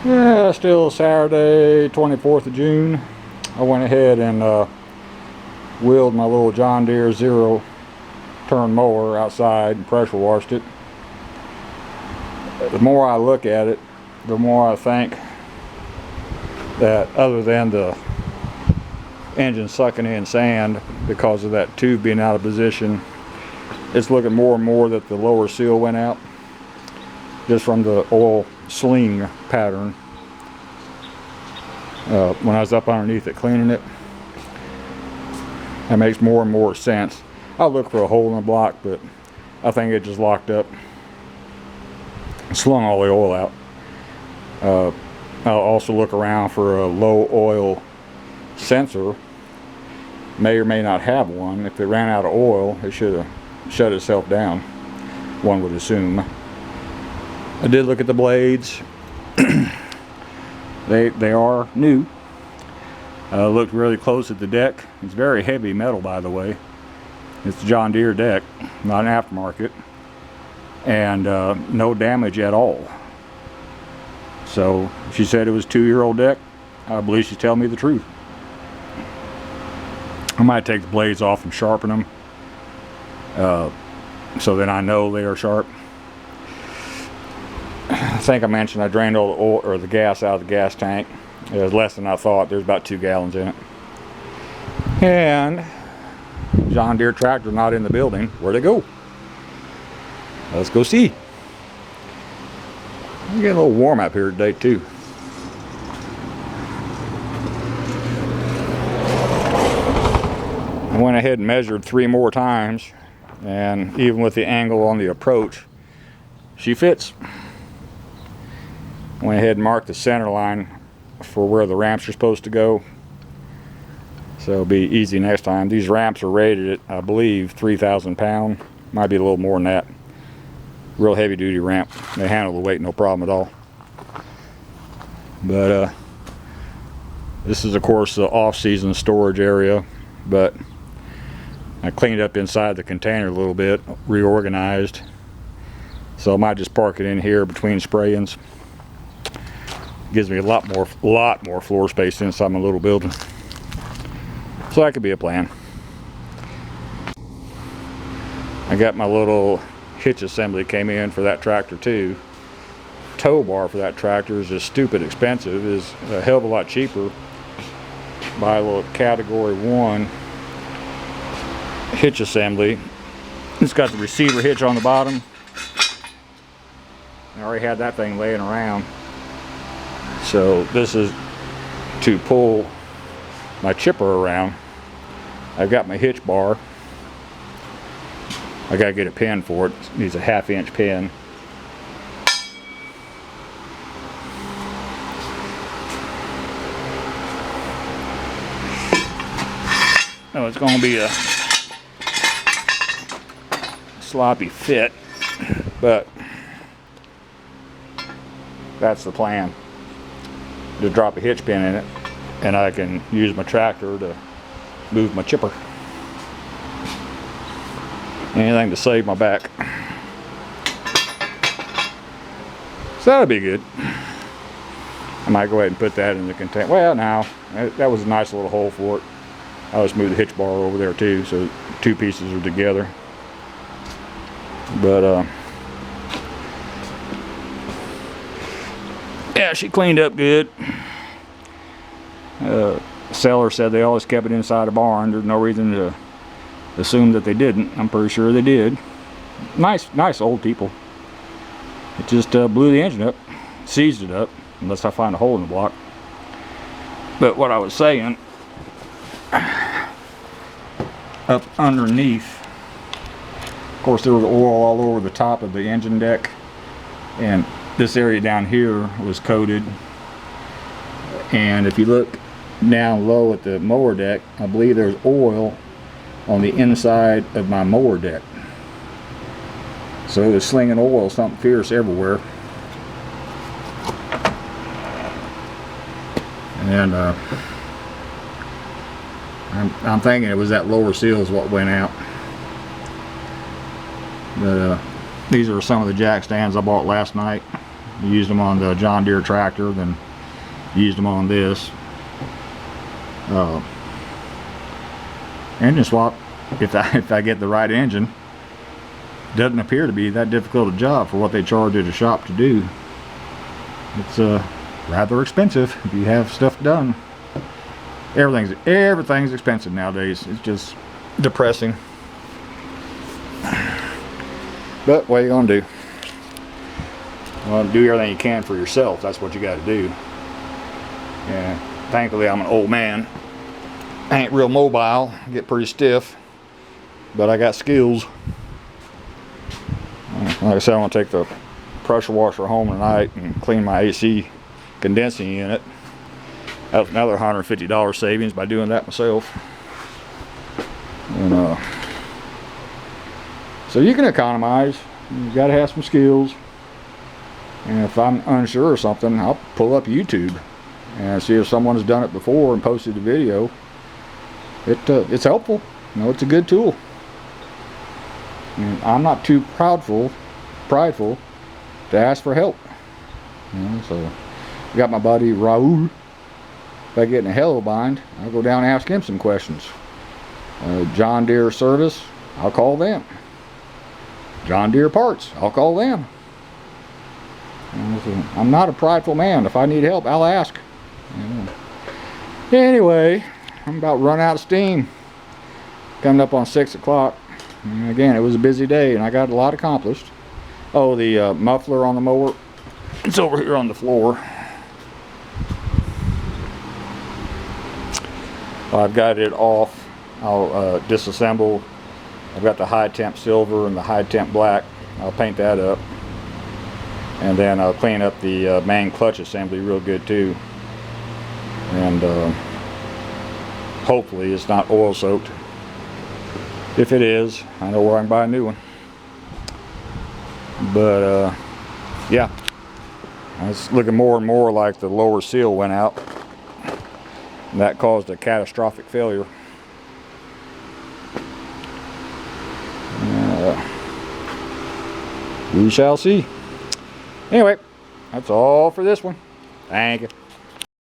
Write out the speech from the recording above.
Yeah, still Saturday, 24th of June. I went ahead and wheeled my little John Deere Z turn mower outside and pressure washed it. The more I look at it, the more I think that other than the engine sucking in sand because of that tube being out of position, it's looking more and more that the lower seal went out just from the oil sling pattern. When I was up underneath it cleaning it, that makes more and more sense. I'll look for a hole in the block, but I think it just locked up, slung all the oil out. I'll also look around for a low oil sensor. May or may not have one. If it ran out of oil, it should have shut itself down, one would assume. I did look at the blades. They are new. Looked really close at the deck. It's very heavy metal, by the way. It's a John Deere deck, not an aftermarket, and no damage at all. So she said it was a 2-year-old deck. I believe she's telling me the truth. I might take the blades off and sharpen them, so then I know they are sharp. I think I mentioned I drained all the oil or the gas out of the gas tank. It was less than I thought. There's about 2 gallons in it. And John Deere tractor not in the building. Where'd it go? Let's go see. It's getting a little warm up here today too. I went ahead and measured 3 more times, and even with the angle on the approach, she fits. Went ahead and marked the center line for where the ramps are supposed to go, so it'll be easy next time. These ramps are rated at, I believe, 3,000 pound, might be a little more than that. Real heavy duty ramp. They handle the weight no problem at all. But this is of course the off-season storage area, but I cleaned up inside the container a little bit, reorganized, so I might just park it in here between spray-ins. Gives me a lot more floor space inside my little building, so that could be a plan. I got my little hitch assembly came in for that tractor too. Tow bar for that tractor is just stupid expensive. Is a hell of a lot cheaper. Buy a little category 1 hitch assembly. It's got the receiver hitch on the bottom. I already had that thing laying around. So this is to pull my chipper around. I've got my hitch bar. I gotta get a pin for it. It needs a 1/2 inch pin. Oh, it's gonna be a sloppy fit, but that's the plan. Just drop a hitch pin in it, and I can use my tractor to move my chipper. Anything to save my back. So that'll be good. I might go ahead and put that in the container. Well, now that was a nice little hole for it. I'll just move the hitch bar over there too, so 2 pieces are together. But yeah, she cleaned up good. Seller said they always kept it inside a barn. There's no reason to assume that they didn't. I'm pretty sure they did. Nice old people. It just blew the engine up, seized it up, unless I find a hole in the block. But what I was saying, up underneath, of course there was oil all over the top of the engine deck, and this area down here was coated. And if you look down low at the mower deck, I believe there's oil on the inside of my mower deck. So it was slinging oil, something fierce everywhere. And I'm thinking it was that lower seal is what went out. But these are some of the jack stands I bought last night. Used them on the John Deere tractor, then used them on this. Engine swap, if I get the right engine, doesn't appear to be that difficult a job for what they charge at a shop to do. It's rather expensive if you have stuff done. Everything's expensive nowadays. It's just depressing. But what are you gonna do? Well, do everything you can for yourself. That's what you got to do. And thankfully, I'm an old man. I ain't real mobile. I get pretty stiff, but I got skills. Like I said, I'm gonna take the pressure washer home tonight and clean my AC condensing unit. That's another $150 savings by doing that myself. And so you can economize. You got to have some skills. And if I'm unsure of something, I'll pull up YouTube and see if someone has done it before and posted a video. It's helpful. You know, it's a good tool. And I'm not too prideful to ask for help. You know, so I got my buddy Raul. If I get in a hell of a bind, I'll go down and ask him some questions. John Deere service, I'll call them. John Deere parts, I'll call them. So I'm not a prideful man. If I need help, I'll ask. Anyway, I'm about run out of steam. Coming up on 6 o'clock. And again, it was a busy day and I got a lot accomplished. Oh, the muffler on the mower, it's over here on the floor. I've got it off. I'll disassemble. I've got the high temp silver and the high temp black. I'll paint that up. And then I'll clean up the main clutch assembly real good too. And hopefully it's not oil soaked. If it is, I know where I can buy a new one. But yeah, it's looking more and more like the lower seal went out. And that caused a catastrophic failure. We shall see. Anyway, that's all for this one. Thank you.